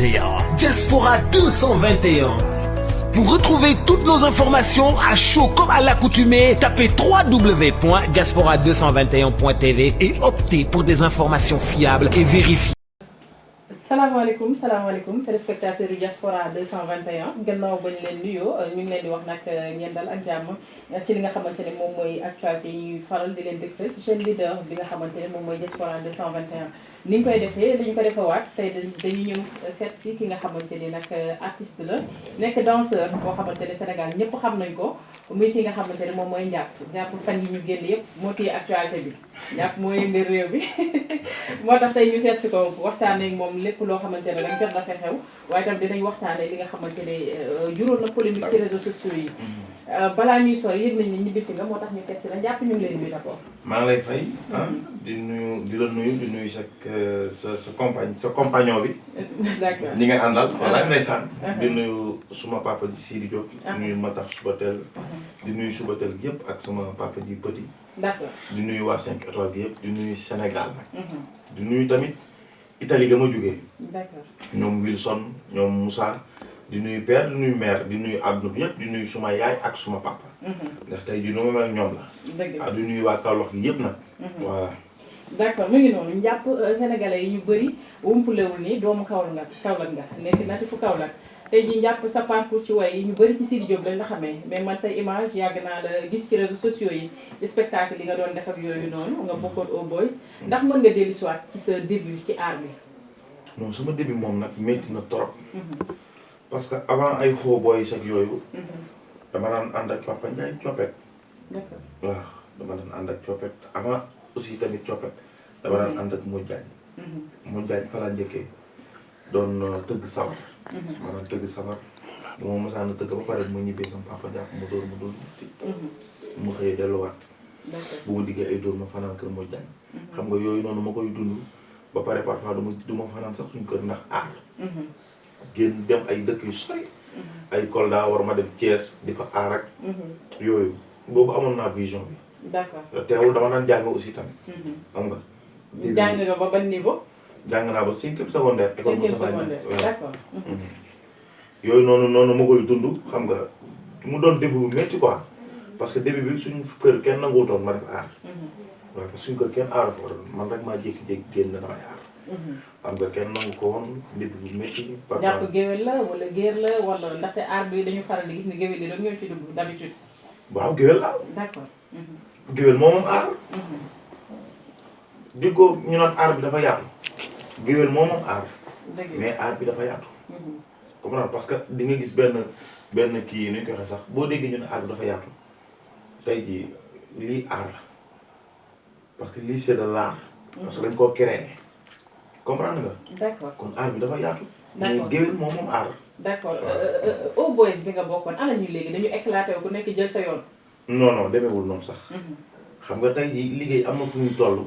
221. Diaspora 221. Pour retrouver toutes nos informations à chaud comme à l'accoutumée, tapez www.diaspora221.tv et optez pour des informations fiables et vérifiées. salaamaaleykum téléspectateurs yu Diaspora 221 gannaaw bañ leen nuyoo ñu ngi leen di wax nag ngeen dal ak jàmm ci li nga xamante ne moom mooy actualité yi faral di leen dégtal ci chaîne leader bi nga xamante ne moom mooy Diaspora 221. ni ñu koy defee dañu ko defewaat tey dañu ñëw seet si ki nga xamante ni nag artiste la nekk danseur boo xamante ne Sénégal ñëpp xam nañ ko muy ki nga xamante ne moom mooy Ndiap fan yi ñu génn yëpp moo téye actualité bi Ndiap moo yëngal réew bi moo tax tey ñu seet si ko waxtaanee ak moom lépp loo xamante ne rek jot na fa xew waaye tam dinañ waxtaanee li nga xamante ne juróon na polémique ci réseaux sociaux yi balaa ñuy sori yëg nañ ni ñibbisi nga moo tax ñu seet si la Ndiap ñu ngi lay nuyu d'abord. maa ngi lay fay di nuyu sa compagnon bi. d'accord ñi nga àndal wala ndeysaan. di nuyu suma papa ji Sidi Diop. di nuyu Matar Subatel. di nuyu Subatel gi yëpp ak sama papa ji Petit. d'accord di nuyu waa 5 étoiles gi yëpp di nuyu Sénégal nag. di nuyu tamit Italie ga ma jógee. d'accord ñoom Wilson ñoom Moussa. di nuyu père di nuyu mère di nuyu àdduna bi yëpp di nuyu suma yaay ak suma papa. ndax tey jii nu ma mel ñoom la. dëgg la di nuyu waa Kaolack gi yëpp nag. voilà. d'accord mu ngi noonu Ndiap sénégalais yi ñu bëri wumpulewul ni doomu Kaolack nga nekk natifu Kaolack tey jii Ndiap sa parcours ci way yi ñu bëri ci Sidi Diop lañ la xamee mais man say image yàgg naa la gis ci réseaux sociaux yi ci spectacle yi nga doon def ak yooyu noonu nga bokkoon au boys ndax mën nga dellu si waat ci sa début ci art bi. non sama début moom nag métti na trop. parce que avant ay xoo boys ak yooyu. dama daan ànd ak Papa Ndiaye Coppet. d'accord waaw dama daan ànd ak Coppet avant aussi tamit Coppet dama daan ànd ak Modou Diagne. Modou Diagne fa laa njëkkee doon tëgg sabar. ma daan tëgg sabar bu ma mosaan a tëgg ba pare ma ñibbee sama papa jàpp ma dóor mu xëyee delluwaat. bu ma diggee ay dóor ma fanaan kër Modou Diagne. xam nga yooyu noonu ma koy dund ba pare parfois du ma fanaan sax suñu kër ndax aar. génn dem ay dëkk yu sori. ay Kolda war ma def Thiès di fa aar ak. yooyu boobu amoon naa vision bi. d'accord teewul dama daan jàng aussi tamit. xam nga. jàng nga ba ban niveau. jàng naa ba 5e secondaire. école bu secondaire d'accord. yooyu noonu ma koy dund xam nga mu doon début bu métti quoi parce que début bi suñu kër kenn nanguwutoon ma def aar. waaw parce que suñu kër kenn aaru fa man rek maa jékki-jékki génn damay aar. xam nga kenn nangu ko woon début bu métti. jàpp géwél la wala géer la wala ndaxte aar bi dañu faral di gis ni géwél yi doon ñoo ci dugg d'habitude. waaw géwél la. d'accord. géwél moom aar. di ko ñu naan aar bi dafa yaatu. géwél moom aar. mais aar bi dafa yaatu. comprendre parce que di nga gis benn kii nu ñu koy waxee sax boo déggee ñu ne aar bi dafa yaatu tey jii lii aar la parce que lii c'est de l'art. parce que dañ koo créé. comprendre nga. d'accord kon aar bi dafa yaatu. d'accord mais géwél moom aar. d'accord au boys bi nga bokkoon ana ñu léegi dañu éclaté ku nekk jël sa yoon. non demeewul noonu sax. xam nga tey jii liggéey am na fu ñu toll.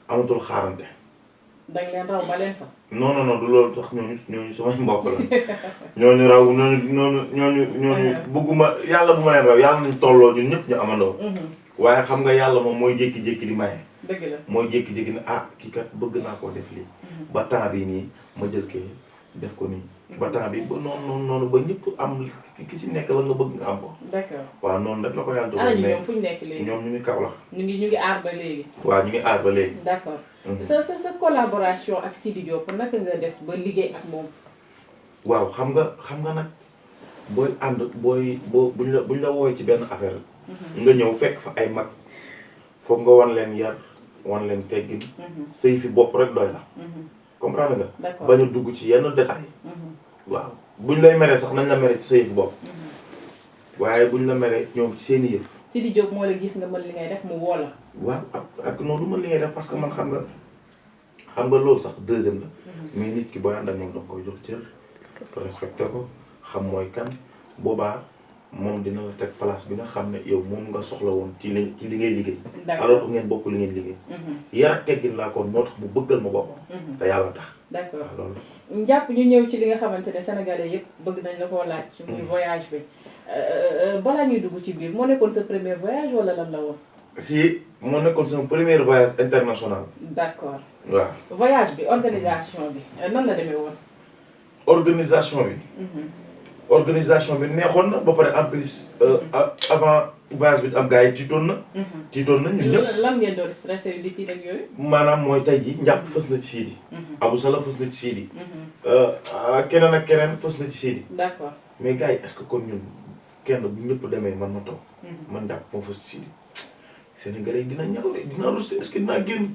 amatul xaarante. dañ leen raw ba leen fa. non du loolu tax ñooñu samay mbokk la ñooñu raw ñooñu bëgguma yàlla bu ma leen raw yàlla nañ tolloo ñun ñëpp ñu amandoo. waaye xam nga yàlla moom mooy jékki-jékki di maye. dëgg la mooy jékki-jékki ne kii kat bëgg naa koo def lii. ba temps bi nii ma jël kee def ko nii. ba temps bi ba noonu ba ñëpp am ki ci nekk la nga bëgg nga am ko. d'accord waaw noonu rek la ko yàlla dogal. ana ñoom fu ñu nekk léegi ñoom ñu ngi Kaolack. ñu ngi aar ba léegi. waaw ñu ngi aar ba léegi. d'accord sa collaboration ak Sidi Diop naka nga def ba liggéey ak moom. waaw xam nga nag booy ànd buñ la wooyee ci benn affaire. nga ñëw fekk fa ay mag foog nga wan leen yar wan leen teggin. sëy fi bopp rek doy la. comprendre nga. d'accord bañ a dugg ci yenn détails. waaw buñ lay meree sax nañ la mere ci sëy fi bopp. waaye buñ la meree ñoom ci seeni yëf. Sidi Diop moo la gis nga mën li ngay def mu woo la. waaw ak noonu mën li ngay def parce que man xam nga loolu sax deuxième la. mais nit ki booy ànd ak moom danga koy jox cër respecté ko xam mooy kan boobaa moom dina la teg place bi nga xam ne yow moom nga soxla woon ci li ngay liggéey. alors que ngeen bokk li ngeen liggéey. yar ak teggin laa kon moo tax mu bëggal ma boppam. te yàlla tax. d'accord loolu. Ndiap ñu ñëw ci li nga xamante ne sénégalais yëpp bëgg nañ la koo laaj. muy voyage bi balaa ñuy dugg ci biir moo nekkoon sa premier voyage wala lan la woon. fii moo nekkoon sama premier voyage international. d'accord. waaw voyage bi organisation bi nan la demee woon. organisation bi. organisation bi neexoon na ba pare en plus avant voyage bi am gars yi tiitoon na. tiitoon na ñun ñëpp. lan ngeen doon stressé di tiit ak yooyu. maanaam mooy tey jii njàpp fës na ci Sidi. Abou Sala fës na ci Sidi. keneen ak keneen fës na ci Sidi. d'accord mais gars yi est-ce que kon ñun kenn bu ñëpp demee man ma toog. man njàpp moo fës ci Sidi. Sénégalais yi dina ñaw de dina rus est-ce que dinaa génn.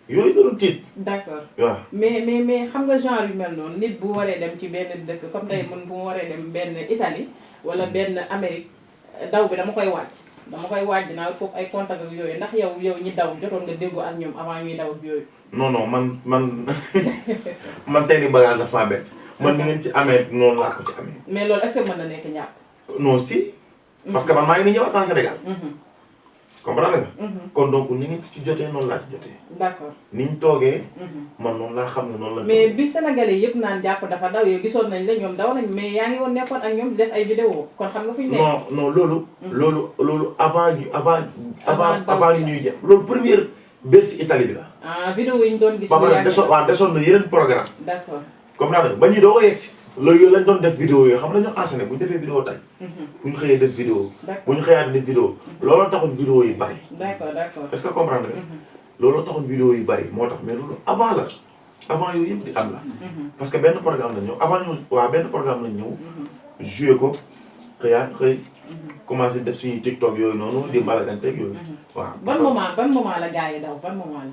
yooyu doon tiit. d'accord waaw mais xam nga genre yu mel noonu nit bu waree dem ci benn dëkk comme tey mun bu mu waree dem benn Italie wala benn Amérique daw bi dama koy waaj dinaa foofu ay contact ak yooyu ndax yow ñi daw jotoon nga déggoo ak ñoom avant ñuy daw ak yooyu. non man man seeni bagage dafa maa bett. man ni ngeen ci amee noonu laa ko ci amee. mais loolu est-ce que mën na nekk ñàpp. non si. parce que man maa ngi nii ñëwaat en Sénégal. comprendre nga. kon donc ni ñu ci jotee noonu laa ci jotee. d'accord ni ñu toogee. man noonu laa xam ne noonu la. mais bi Sénégalais yëpp naan jàpp dafa daw yow gisoon nañ la ñoom daw nañ mais yaa ngi woon nekkoon ak ñoom di def ay vidéo kon xam nga fu ñu nekk. non loolu avant ñuy jëm loolu première Bercy Italie bi la. ah vidéo yi ñu doon gis. ba pare desoon na yeneen programme. d'accord comprendre nga ba ñu doo ko yegg si. loolu lañ doon def vidéo yooyu xam nga dañoo enchaîné bu ñu defee vidéo tey. bu ñu xëyee def vidéo. bu ñu xëyaat def vidéo. looloo taxoon vidéo yi bari. d'accord est-ce que comprendre nga. looloo taxoon vidéo yi bari moo tax mais loolu avant la avant yooyu yëpp di am la. parce que benn programme lañ ñëw avant ñu benn programme lañ ñëw. joué ko xëy commencé def suñuy TikTok yooyu noonu di mbalaganteeg yooyu. waaw ban moment la gars yi daw ban moment la.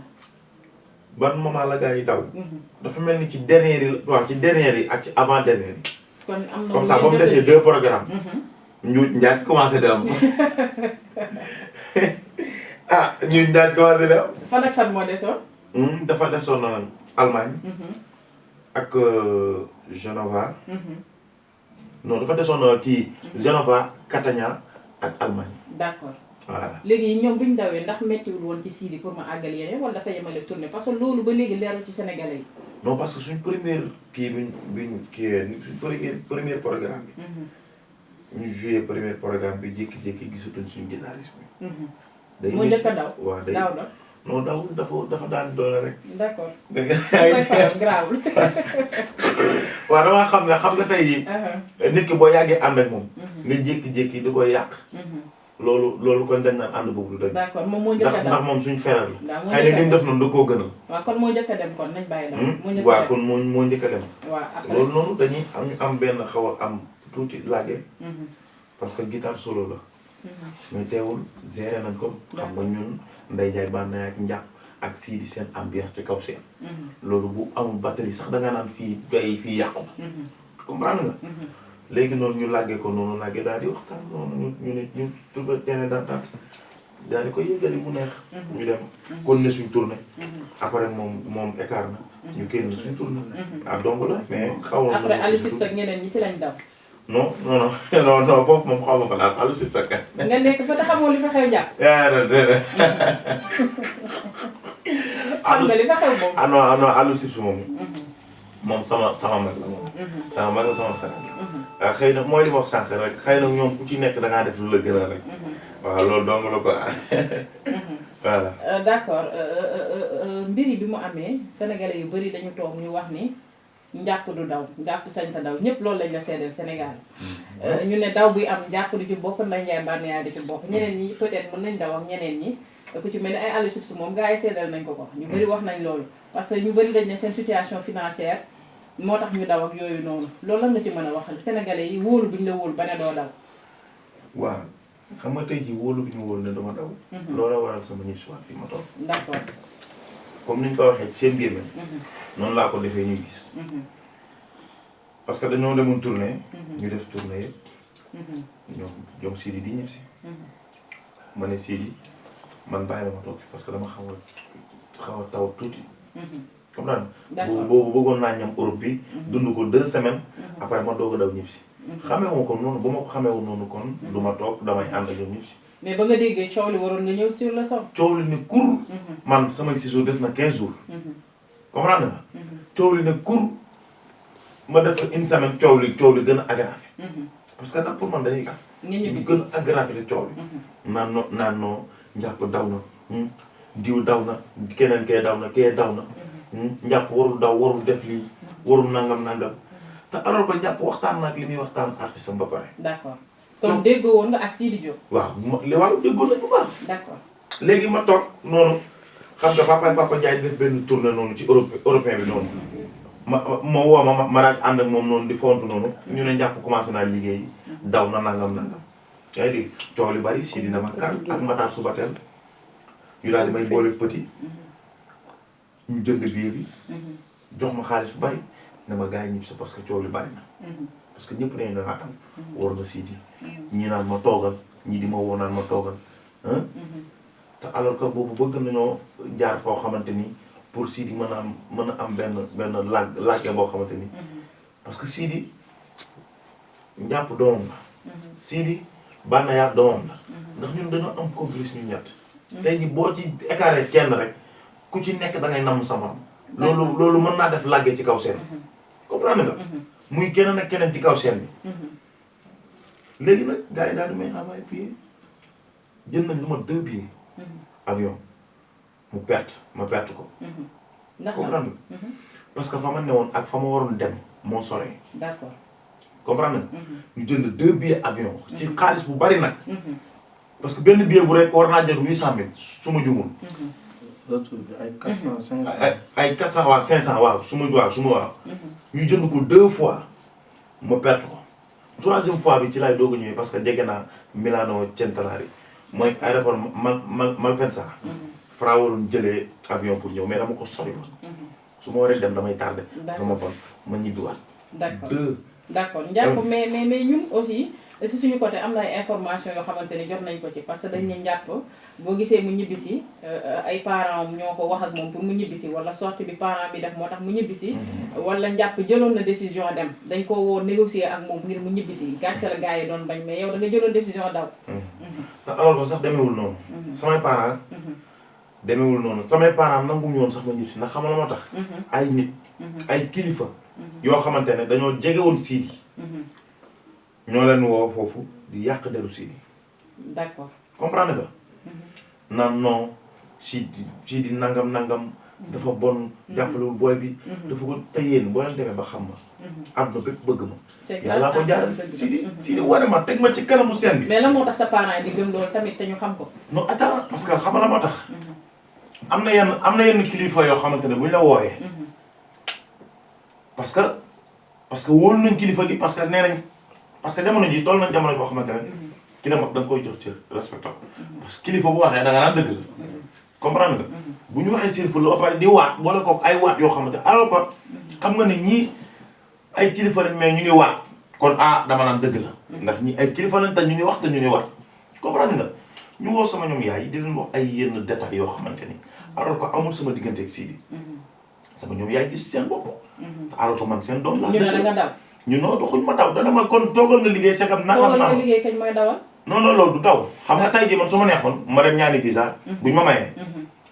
ban moment la gars yi daw. dafa mel ni ci dernier yi waaw ci dernier yi ak ci avant dernier yi. kon am na comme ça ba mu desee 2 programmes. Njuuj Njaaj commencé di am. Njuuj Njaaj commencé di am. fan ak fan moo desoon. dafa desoon Allemagne. ak Genova. non dafa desoon kii Genova Catania ak Allemagne. d'accord. voilà léegi ñoom bu ñu dawee ndax méttiwul woon ci Sidi pour ma àggal yeneen wala dafa yemale tournée parce que loolu ba léegi leerul ci Sénégalais yi. non parce que suñ première kii biñ première programme bi. ñu joué première programme bi jékki-jékki gisatuñ suñu guitariste bi. day moo njëkk a daw. waaw day daaw la. non dawul dafa daan doole rek. d'accord. dégg nga koy faral garaawul. waaw damaa xam nga tey jii. nit ki boo yàggee ànd ak moom. nga jékki-jékki di koy yàq. loolu kon dañ naan ànd boobu du dëgg. d'accord moom moo njëkk a daw ndax moom suñu frère la. moo xëy na li mu def noonu da koo gënal. waaw kon moo njëkk a dem kon nañ bàyyi la. moo njëkk a dem waaw kon moo njëkk a dem. waaw après loolu noonu dañuy am benn xaw a am tuuti laage. parce que guitare solo la. mais teewul géré nañ ko. xam nga ñun Ndeye Ndiaye Banaya ak Ndiak ak Sidi seen ambiance ci kaw seen. loolu bu amul batterie sax da nga naan fii yàqu. comprendre nga. léegi noonu ñu làggee ko noonu làggee daal di waxtaan noonu ñu trouvé terrain d'entente daal di koy yëgali mu neex. ñu dem kon ne suñ tournée. après moom écart na. ñu génn suñ tournée. donc la mais xaw ma. après Aliou Cissé ak ñeneen ñi si lañ daw. non foofu moom xaw ma ko daal Aliou Cissé fekk. nga nekk fa te xamoo li fa xew jàpp. xam nga li fa xew moom. non Aliou Cissé moom sama mag la moom. sama mag la sama frère la. xëy na mooy li ma wax sànq rek xëy na ñoom ku ci nekk da ngaa def lu la gën a rek. waaw loolu dong la ko voilà. d'accord mbir yi bi mu amee sénégalais yu bari dañu toog ñu wax ni njàpp du daw njàpp sañ ta daw ñëpp loolu lañ la seedeel Sénégal. ñu ne daw buy am njàpp di ci bokk Ndeye Ndiaye Banaya di ci bokk ñeneen ñi peut-être mën nañ daw ak ñeneen ñi ku ci mel ni ay Aliou Cissé moom gars yi seedeel nañ ko. ñu bari wax nañ loolu parce que ñu bari dañ ne seen situation financière moo tax ñu daw ak yooyu noonu loolu lan nga ci mën a waxal sénégalais yi wóolu bi ñu la wóolu ba ne doo daw. waaw xam nga tey jii wóolu bi ñu wóolu ne dama daw. loolu waral sama ñib si waat fii ma toog. d'accord. comme ni ñu ko waxee seen gémmiñ. noonu laa ko defee ñuy gis. parce que dañoo demoon tournée. ñu def tournée yëpp. ñoom Sidi di ñib si. ma ne Sidi man bàyyi ma toog parce que dama xaw a taw tuuti. comme daan boobu bëggoon naa ñam Europe bi. dund ko 2 semaines. après ma doog a daw ñib si. xamee moo ko noonu bu ma ko xameewul noonu kon du ma toog damay ànd ak ñoom ñib si. mais ba nga déggee coow li waroon nga ñëw sur le sol. coow li ne kur. man samay ciseaux des na 15 jours. comprendre nga. coow li ne kur ma def une semaine coow li gën a aggravé. parce que nag pour man dañuy gaf. ñu gën a aggravé le coow li. naan noo njàpp daw na. diw daw na keneen kee daw na kee daw na. njàpp warul daw warul def lii warul nangam. te alors que njàpp waxtaan na ak li muy waxtaan artiste am ba pare. d'accord kon déggoo woon nga ak Sidi Diop. waaw waaw déggoon nañ bu baax. d'accord léegi ma toog noonu xam nga Papa Ndiaye def benn tournée noonu ci européen bi noonu. ma woo ma daal ànd ak moom noonu di fontu noonu. ñu ne njàpp commencé naa liggéey. daw na nangam. yaa ngi dégg coow li bari Sidi na ma kar ak Matar Subatel ñu daal di may boole petit. ñu jënd biir bi. jox ma xaalis bu bari ne ma gars yi ñib si parce que coow li bari na. parce que ñëpp ne nga am. war nga Sidi. ñii naan ma toogal ñii di ma woo naan ma toogal. te alors que boobu bëgg nañoo jaar foo xamante ni pour Sidi mën a am benn làgge boo xamante ni. parce que Sidi njàpp doomam la. Sidi bànnayaat doomam la. ndax ñun dañoo am complice ñu ñett. tey jii boo ci écarté kenn rek ku ci nekk da ngay namm sa morom. loolu mën naa def làgge ci kaw seen. comprendre nga. muy keneen ak keneen ci kaw seen bi. léegi nag gars yi daal di may envoyé billet jënd nañ lu ma 2 billets. avion mu ma perte ko. ndax comprendre nga. parce que fa ma newoon ak fa ma waroon dem moo soree. d'accord comprendre nga. ñu jënd 2 billets avion. ci xaalis bu bari nag. parce que benn billet bu rek war naa jël 800000 su ma jumul. retour bi ay 400 500. ay 400 waaw 500 waaw su ma waaw. ñu jënd ko 2 fois ma perte ko. 3e fois bi ci laay doog a ñëwee parce que jege naa Milano Centenari mooy aéroport Malpensa. Fra waroon jëlee avion pour ñëw mais dama ko sori woon. su ma waree dem damay tardé. dama bon ma ñibbiwaat. d'accord njàpp mais ñun aussi si suñu côté am na ay information yoo xamante ne jot nañ ko ci parce que dañ ne njàpp boo gisee mu ñibbisi ay parents ñoo ko wax ak moom pour mu ñibbisi wala sortie bi parent bi def moo tax mu ñibbisi wala njàpp jëloon na décision dem dañ ko woo négocier ak moom ngir mu ñibbisi gàcce la gars yi doon bañ mais yow da nga jëloon décision daw. te alors que sax demeewul noonu. samay parents demeewul noonu samay parents nanguñu woon sax ma ñibbisi ndax xam nga moo tax. ay nit ay kilifa. yoo xamante ne dañoo jegewoon Sidi. ñoo leen woo foofu di yàq deru Sidi. d'accord comprendre nga. naan non Sidi nangam. dafa bon jàppalewul booy bi. dafa ko te yéen boo leen demee ba xam ma. àdduna bépp bëgg ma. yàlla ko jaar Sidi wane ma teg ma ci kanamu scène bi. mais lan moo tax sa parents yi di gëm loolu tamit te ñu xam ko. non attends parce que xam nga la moo tax. am na yenn kilifa yoo xamante ne bu ñu la wooyee. parce que wóolu nañ kilifa gi parce que nee nañ parce que jamono ji toll nañ jamono boo xamante ne ki la mag da nga koy jox cër respecté ko parce que kilifa bu waxee da nga naan dëgg la comprendre nga bu ñu waxee seen ful la ba pare di waat boole kook ay waat yoo xamante alors que xam nga ne ñii ay kilifa lañ mais ñu ngi waat kon dama naan dëgg la ndax ñi ay kilifa lañ te ñu ngi wax te ñu ngi waat comprendre nga ñu woo sama ñoom yaay di leen wax ay yenn détails yoo xamante ni alors que amul sama diggante ak Sidi sama ñoom yaay gis seen bopp te alors que man seen doom laa. ñu ne la nga daw. ñu non doxuñ ma daw dana ma kon toogal nga liggéey segam nangam. toogal nga liggéey kañ mooy dawal. non loolu du daw xam nga tey jii man su ma neexoon ma dem ñaani visa. buñ ma mayee.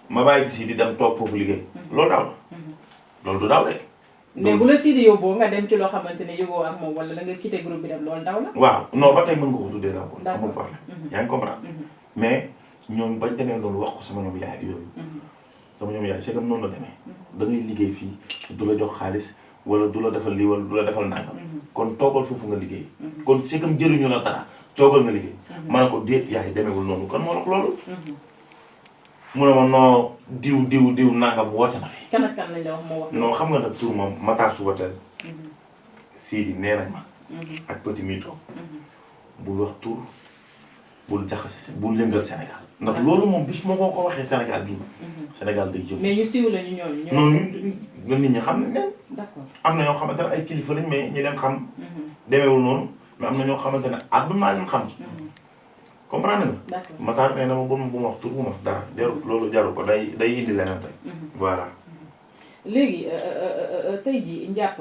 ma bàyyi fi Sidi dem toog foofu liggéey. loolu daw la. loolu du daw de. mais bu la Sidi yóbboo nga dem ci loo xamante ne yóbboo ak moom wala la nga quitté groupe bi dem loolu daw la. waaw non ba tey mën nga ko tuddee daw ko. d'accord amul problème. yaa ngi comprendre. mais ñoom bañ demee loolu wax ko sama ñoom yaay yooyu. sama ñoom yaay segam noonu la demee. da ngay liggéey fii du la jox xaalis wala du la defal lii wala du la defal nangam. kon toogal foofu nga liggéey. kon segam jëriñu la dara toogal nga liggéey. ma ne ko déet yaay demeewul noonu kon moo wax loolu. mu ne ma non diw nangam woote na fi. kan ak kan lañ la wax moo wax. non xam nga nag tur moom Matar Subatel. Sidi nee nañ ma. ak Petit Mito. bul wax tur bul jaxase bul yëngal Sénégal. ndax loolu moom bis moo ko waxee Sénégal bii. Sénégal day jëm. mais ñu siiw la ñu ñooñu. non ñun nit ñi xam nañ leen. d'accord am na ñoo xamante ne ay kilifa lañ mais ñi leen xam. demeewul noonu mais am na ñoo xamante ne àdduna leen xam. comprendre nga. d'accord Matar nee na ma bu ma wax tur bu ma wax dara jarul loolu jarul ko day indi leneen rek. voilà. léegi tey jii njàpp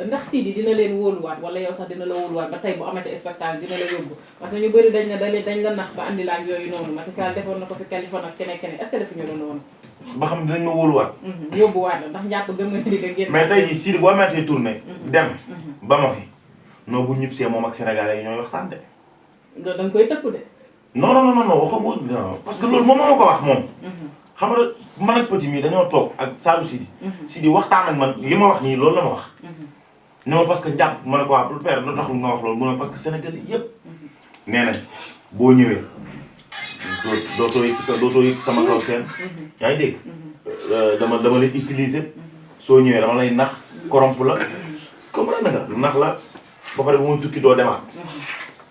ndax Sidi dina leen wóoluwaat wala yow sax dina la wóoluwaat ba tey bu amatee spectacle dina la yóbbu parce que ñu bëri dañ la nax ba andi laaj yooyu noonu Macky Sall defoon na ko fi Californie ak keneen est-ce que defuñu la noonu. ba xam dinañ ma wóoluwaat. yóbbuwaat la ndax njàpp gëm nga ni nga génn. mais tey jii Sidi boo amatee tournée. dem ba ma fi. non bu ñib see moom ak Sénégalais yi ñooy waxtaan de. da nga koy tëkku de. non waxagu parce que loolu moom moo ma ko wax moom. xam nga man ak Petit mi dañoo toog ak Saalu Sidi. Sidi waxtaan ak man li ma wax nii loolu la ma wax. non parce que njàpp ma ne ko waa père lu tax nga wax loolu mu ne parce que Sénégalais yëpp nee nañ boo ñëwee dootoo yëg sama kaw seen yaa ngi dégg dama lay utiliser soo ñëwee dama lay nax corrompe la comprendre nga nax la ba pare bu muy tukki doo demaat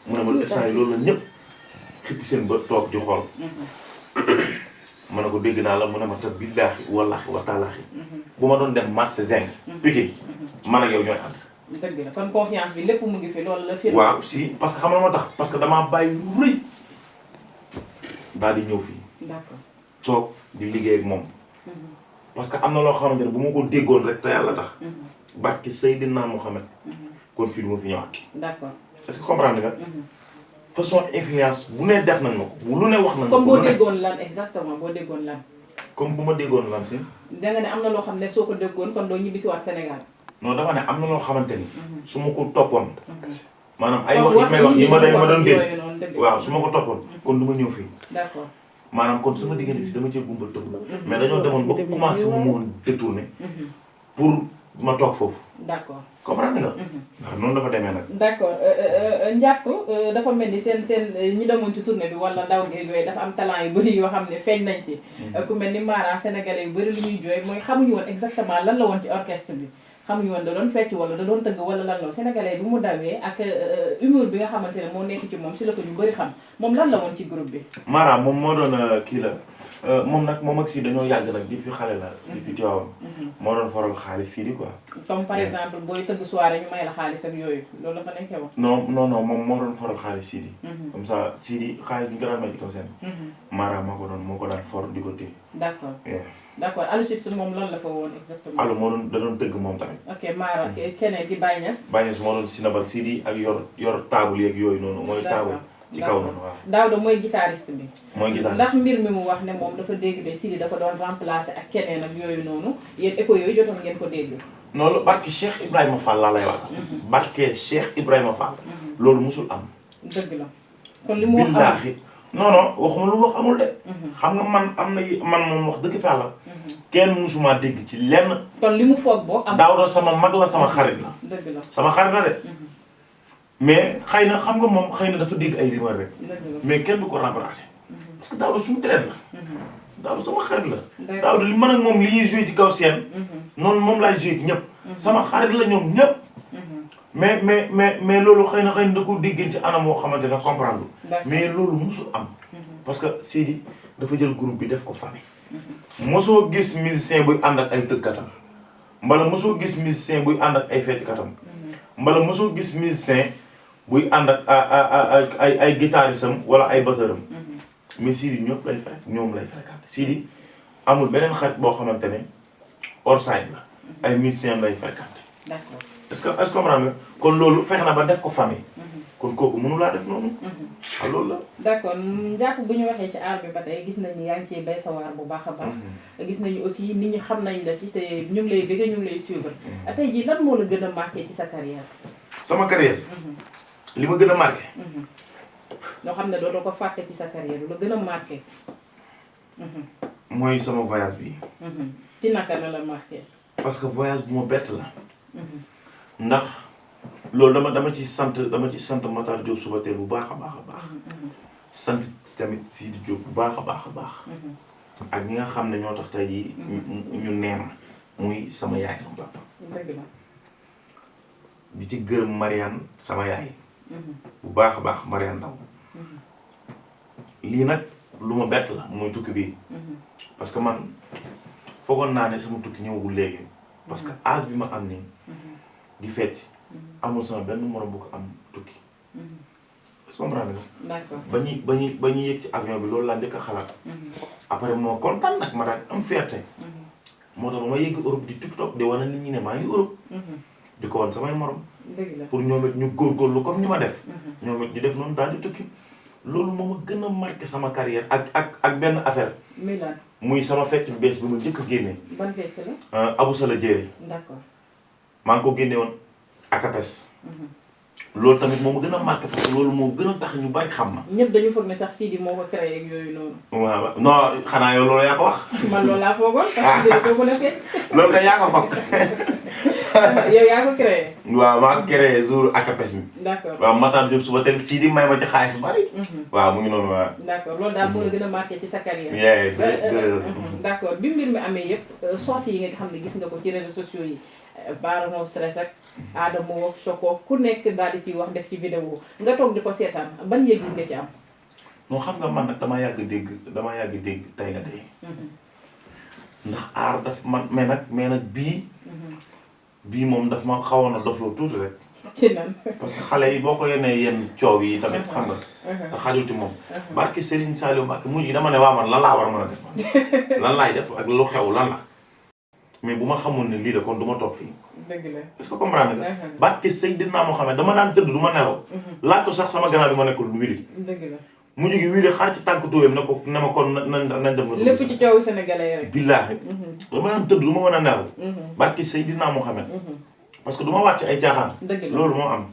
mu ne ma instant yi loolu la ñëpp xippi seen bët toog di xool ma ne ko dégg naa la mu ne ma ta billaahi wallaahi wa taalaahi bu ma doon dem marché zinc Pikine man ak yow ñooy ànd dëgg la kon confiance bi lépp mu ngi fi loolu la fi waaw si parce que xam nga moo tax parce que damaa bàyyi lu rëy daal di ñëw fii d'accord toog di liggéey ak moom parce que am na loo xamante ne bu ma ko déggoon rek te yàlla tax barki Seydina Mohamed kon fii du ma fi ñëwaat d'accord est-ce que comprendre nga façon influence bu ne def nañ ma ko bu lu ne wax nañ ma ko comme boo déggoon lan exactement boo déggoon lan comme bu ma déggoon lan si da nga ne am na loo xam ne soo ko déggoon kon doo ñibbisiwaat Sénégal non dama ne am na loo xamante ni su ma ko toppoon maanaam ay wax yi may wax yi ma doon dégg waaw su ma ko toppoon kon du ma ñëw fii d'accord maanaam kon sama diggante si dama cee gumbal tëb mais dañoo demoon ba commencé mu woon détourné pour ma toog foofu d'accord comprendre nga waaw noonu dafa demee nag d'accord njàpp dafa mel ni seen ñi demoon ci tournée bi wala ndaw ngeen yooyu dafa am talent yu bëri yoo xam ne feeñ nañ ci ku mel ni Mara sénégalais yu bëri lu ñuy jooy mooy xamuñu woon exactement lan la woon ci orchestre bi xamuñu woon da doon fecc wala da doon tëgg wala lan la sénégalais bi mu dawee ak humour bi nga xamante ne moo nekk ci moom si la ko ñu bëri xam moom lan la woon ci groupe bi Mara moom moo doon kii la moom nag moom ak si dañoo yàgg nag depuis xale la depuis Tivaouane moo doon faral xaalis Sidi quoi comme par exemple booy tëgg soirée ñu may la xaalis ak yooyu loolu la fa nekkee woon non moom moo doon faral xaalis Sidi comme ça Sidi xaalis bi ñu ko daan may ci kaw seen Mara moo ko daan for di ko téye d'accord d'accord Alou Ships moom lan la fa woon exactement Alou moo doon da doon tëgg moom tamit ok Mara keneen ki Baye Niass Baye Niass moo doon sinabal Sidi ak yor table yeeg yooyu noonu mooy table ci kaw noonu waaw Daouda mooy guitariste bi mooy guitariste ndax mbir mi mu wax ne moom dafa dégg ne Sidi dafa doon remplacer ak keneen ak yooyu noonu yéen écho yooyu jotoon ngeen ko dégg noonu barke Cheikh Ibrahima Fall laa lay wax barke Cheikh Ibrahima Fall loolu musul am dëgg la kon li mu wax billaahi non waxuma lu wax amul de xam nga man moom wax dëgg fa la kenn musuma dégg ci lenn kon li mu foog boo am Daouda sama mag la sama xarit la dëgg la sama xarit la de mais xëy na xam nga moom xëy na dafa dégg ay rumeur rek mais kenn du ko remplacer parce que Daouda suñu traite la Daouda sama xarit la Daouda li man ak moom li ñuy joué ci kaw scène noonu moom laay joué ci ñëpp sama xarit la ñoom ñëpp mais loolu xëy na da ko déggee ci anam moo xamante ne comprendre mais loolu musul am parce que Sidi dafa jël groupe bi def ko famille mosoo gis musicien buy ànd ak ay tëggkatam mbala mosoo gis musicien buy ànd ak ay fecckatam mbala mosoo gis musicien buy ànd ak ay guitarisam wala ay batteuram mais Sidi ñoom lay fréquenté Sidi amul beneen xarit boo xamante ne hors side la ay musicien lay fréquenté d'accord est-ce que comprendre nga kon loolu fexe na ba def ko famille kon kooku mënu laa def noonu waaw loolu la d'accord njàpp bu ñu waxee ci aar bi ba tey gis nañu yaa ngi ciy bay sa waar bu baax a baax gis nañu aussi nit ñi xam nañ la ci te ñu ngi lay bëgg ñu ngi lay suivre tey jii lan moo la gën a marqué ci sa carrière sama carrière li ma gën a marqué loo xam ne dootoo ko fàtte ci sa carrière lu la gën a marqué mooy sama voyage bi ci naka la marqué parce que voyage bu ma bett la ndax loolu dama ci sant Matar Diop suba teel bu baax a baax sant tamit Sidi Diop bu baax a baax ak ñi nga xam ne ñoo tax tey jii ñu neem muy sama yaay sama papa dëgg la di ci gërëm Mariane sama yaay bu baax a baax Mariane Ndaw lii nag lu ma bett la muy tukki bii parce que man foogoon naa ne sama tukki ñëwagul léegi parce que âge bi ma am nii di fecc amul sama benn morom bu ko am tukki est-ce que comprendre nga d'accord ba ñuy yëg ci avion bi loolu laa njëkk a xalaat après moo kontaan nag ma daal am fierté moo tax ba ma yëgg Europe di TikTok di wane nit ñi ne maa ngi Europe di ko wan samay morom dëgg la pour ñoom it ñu góorgóorlu comme ni ma def ñoom it ñu def noonu daal di tukki loolu moo ma gën a marqué sama carrière ak benn affaire muy sama fecc bu bees bi ma njëkk a génnee ban fecc la Abou Sala Diéré d'accord maa ngi ko génne woon ak apes loolu tamit moo ma gën a marqué parce que loolu moo gën a tax ñu bari xam ma ñëpp dañu foog ne sax Sidi moo ko créé ak yooyu noonu waaw non xanaa yow loolu yaa ko wax man loolu laa foogoon parce que doo ko mën a fecc loolu kay yaa ko foog yow yaa ko créé. waaw maa ngi créé jour akapes mi. d'accord waaw Matar Diop suba teel Sidi may ma ci xaalis bu bari. waaw mu ngi noonu waaw. d'accord loolu daal moo la gën a marqué ci sa carrière. d'accord bi mbir mi amee yëpp sorties yi nga xam ne gis nga ko ci réseaux sociaux yi Bara No Stress ak Adamo ak Choco ku nekk daal di ci wax def ci vidéo nga toog di ko seetaan ban yëg nga ci am. non xam nga man nag dama yàgg dégg tey nga tey. ndax aar daf man mais nag bii moom daf ma xawoon a dofloo tuuti rek. ci nan parce que xale yi boo ko yenee yenn coow yi tamit xam nga. te xajul ci moom. barke Serigne Saliou Mbacké mujj gi dama ne waa man lan laa war a mën a def man lan laay def ak lu xew lan la. mais bu ma xamoon ne lii de kon du ma toog fii. dëgg la est-ce que comprendre nga. barke Seydina Mohamed dama daan tëdd du ma nelaw. laaj ko sax sama gannaaw bi ma nekkul wili. dëgg la mujj gi wili xar ci tànk tuwéem ne ma kon nañ dem. lépp ci coowu sénégalais rek. billaahi dama daan tëdd du ma mën a nelaw. barke Seydina Mohamed. parce que du ma wàcc ay caaxaan. loolu moo am.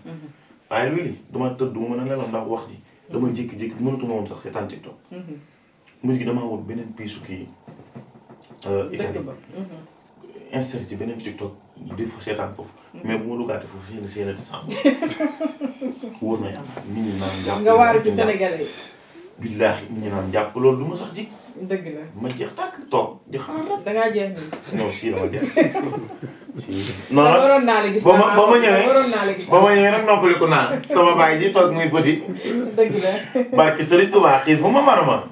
waaye wili dama tëdd du ma mën a nelaw ndax wax ji. dama jékki-jékki mënatuma woon sax seetaan TikTok. mujj gi damaa wut beneen piisu kii. Italie inséré ci beneen TikTok di fa seetaan foofu. mais bu ma duggaatee foofu seen décembre. wóor na yàlla nit ñi naan jàpp. nga waaru ci sénégalais yi. billaahi nit ñi naan jàpp loolu du ma sax jig. dëgg la ma jeex tàkk toog di xaar rek. da ngaa jeex nii. non si dama jeex. si non non waroon naa la gis. ba ma ñëwee waroon naa la gis. ba ma ñëwee nag noppaliku naa sama baay ji toog muy petit. dëgg la. barki Sëriñ Tuubaa xiif fu ma marama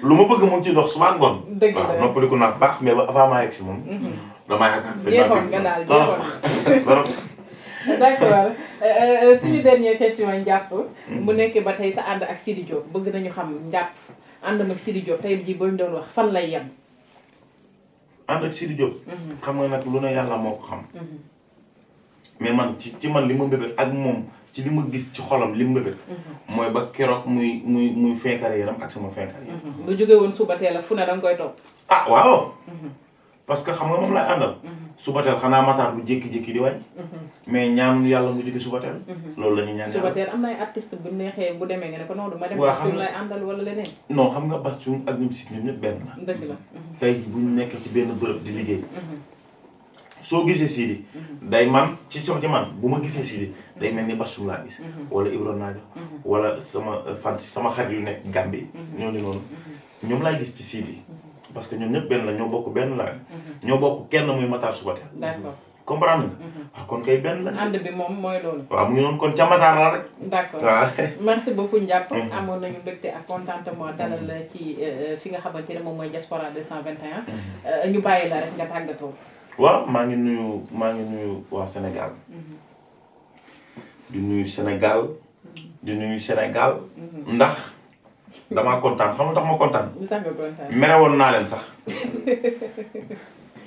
lu ma bëgg mu ngi ci dox suba ngoon. dëgg la waaw noppaliku naa baax mais ba avant maa yegg si moom. damaa yaakaar jeexoon nga daal jeexoon d'accord suñu dernière question njàpp. mu nekk ba tey sa ànd ak Sidi Diop bëgg nañu xam njàpp àndam ak Sidi Diop tey jii boo ñu doon wax fan lay yem. ànd ak Sidi Diop. xam nga nag lu ne yàlla moo ko xam. mais man ci man li ma mbébét ak moom ci li ma gis ci xolam li mu mbébét. mooy ba keroog muy fin carrière am ak sama fin carrière. bu jógee woon suba teel a fu ne danga koy topp. ah waaw. parce que xam nga moom laay àndal. subateel xanaa Matar bu jékki-jékki di wañ. mais ñaanu yàlla mu jóge subateel. loolu la ñuy ñaan yàlla subateel am na ay artiste bu neexee bu demee nga ne ko noonu ma dem. waaw xam nga lay àndal wala leneen. non xam nga Bass Thioung ak ñoom si ñoom ñëpp benn la. dëgg la. tey jii bu ñu nekkee ci benn bërëb di liggéey. soo gisee Sidi. day man ci man bu ma gisee Sidi day mel ni Bass Thioung laa gis. wala Ibro Naajo. wala sama fan sama xarit yu nekk Gambie. ñooñu noonu ñoom laay gis ci Sidi. parce que ñoom ñëpp benn la ñoo bokk benn la ñoo bokk kenn muy Matar Subatel. d'accord comprendre nga. waaw kon kay benn la. ànd bi moom mooy loolu. waaw mu ngi noonu kon ca Matar la rek. d'accord waaw. merci beaucoup Ndiap. amoon nañu mbégte ak contentement dalal la ci fi nga xamante ne moom mooy Diaspora 221. ñu bàyyi la rek nga tàggatoo. waaw maa ngi nuyu waa Sénégal. di nuyu Sénégal. ndax. damaa kontaan xam nga tax ma kontaan. lu tax nga kontaan. mere woon naa leen sax.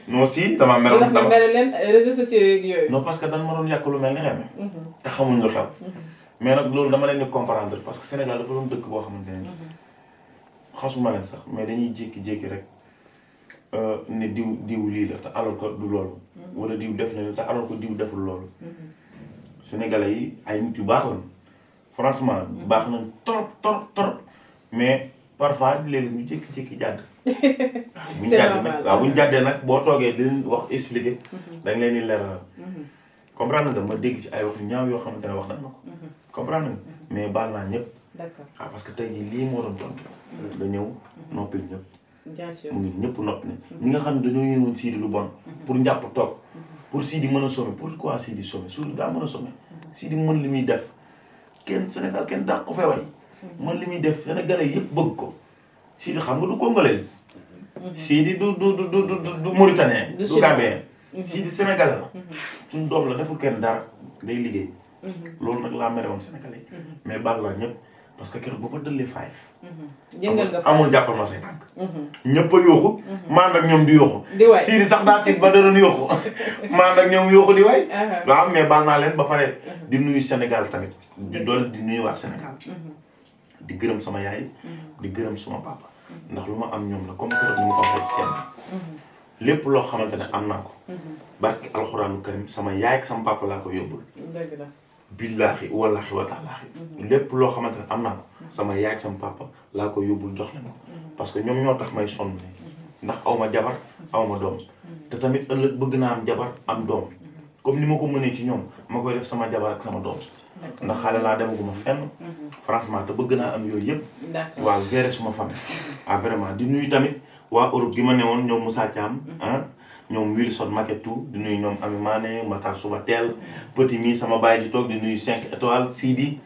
non si damaa mere woon. dama mere leen réseaux sociaux yeeg yooyu. non parce que dañ ma doon yàq lu mel ni xeme. te xamuñ lu xew. mais nag loolu dama leen di comprendre parce que Sénégal dafa doon dëkk boo xamante ne xasuma leen sax mais dañuy jékki-jékki rek ne diw lii la te alors que du loolu. wala diw def na te alors que diw deful loolu. Sénégalais yi ay nit yu baax lañ franchement baax nañ trop. mais parfois léegi ñu jékki-jékki jàdd. bu ñu jàddee nag boo toogee di leen wax expliquer. dañ leen di leeral. comprendre nga ma dégg ci ay wax ñaaw yoo xamante ne wax nañ ma ko. comprendre nga mais baal naa ñëpp. d'accord waaw parce que tey jii lii moo doon tontu. da ñëw noppil ñëpp. bien sûr mu ngi ñëpp noppi ne. ñi nga xam ne dañoo yéen woon Sidi lu bon. pour njàpp toog. pour Sidi mën a sommer pourquoi Sidi sommer Sidi daa mën a sommer. Sidi mën li muy def kenn Sénégal kenn dàq ko fee way. man li muy def Sénégalais yëpp bëgg ko Sidi xam nga du congolaise. Sidi du mauritanien du gambien. Sidi Sénégalais la. suñu doom la deful kenn dara day liggéey. loolu nag laa mere woon Sénégalais mais baal naa ñëpp parce que keroog ba ma dëllee amul jàppal ma say tànk. ñëpp a yooxu. maan ak ñoom di yooxu. di waay Sidi sax daa tiit ba da doon yooxu. maan ak ñoom yooxu di waay. waaw mais baal naa leen ba pare di nuyu Sénégal tamit. di dool di nuyu waat Sénégal. di gërëm sama yaay. di gërëm suma papa. ndax lu ma am ñoom la comme que ñu ko waxee seen. lépp loo xamante ne am naa ko. barki alxuraanu karim sama yaay ak sama papa laa ko yóbbul. dëgg la. billaahi wallaahi wa taalaahi. lépp loo xamante ne am naa ko. sama yaay ak sama papa laa ko yóbbul jox leen ko. parce que ñoom ñoo tax may sonn ndax aw ma jabar aw ma doom. te tamit ëllëg bëgg naa am jabar am doom. comme ni ma ko mënee ci ñoom ma koy def sama jabar ak sama doom ndax xale laa demaguma fenn franchement te bëgg naa am yooyu yëpp waaw gérer suma famille vraiment di nuyu tamit waa Europe gi ma ne woon ñoom Moussa Thiam ñoom Wilson Maketou di nuyu ñoom Ami Mané Matar Suba Teel petit mi sama baay di toog di nuyu 5 étoiles Sidi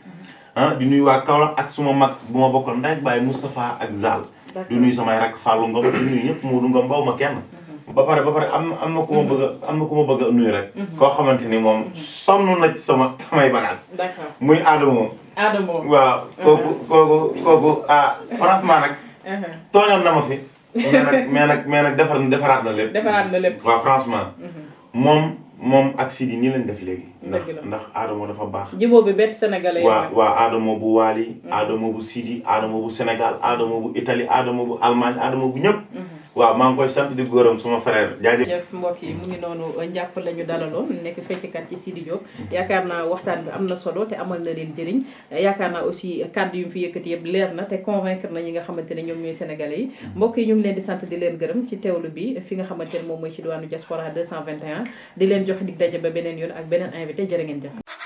di nuyu waa Kaolack ak suma mag bu ma bokkal ndey baay Moustapha ak Zal di nuyu samay rakk Fallou Ngom di nuyu ñëpp Modou Ngom baw ma kenn ba pare am na ku ma bëgg a nuyu rek koo xamante ni moom sonn na ci samay bagages muy Adamo waaw kooku franchement nag tooñoon na ma fi mais nag defaraat na lépp waaw franchement moom ak Sidi nii lañ def léegi ndax Adamo dafa baax jiboo bi bett sénégalais waaw Adamo bu Wali Adamo bu Sidi Adamo bu Sénégal Adamo bu Italie Adamo bu Allemagne Adamo bu ñëpp waaw maa ngi koy sant di gërëm suma frère jaajëf mbokk yi mu ngi noonu njàpp la ñu dalaloon nekk fecckat ci Sidi Diop yaakaar naa waxtaan bi am na solo te amal na leen jëriñ yaakaar naa aussi kàddu yu mu fi yëkkati yëpp leer na te convaincre na ñi nga xamante ne ñoom ñooy sénégalais yi mbokk yi ñu ngi leen di sant di leen gërëm ci teewlu bi fi nga xamante ne moom mooy ci diwaanu Diaspora 221 di leen jox dig daje ba beneen yoon ak beneen invité jërë ngeen jëf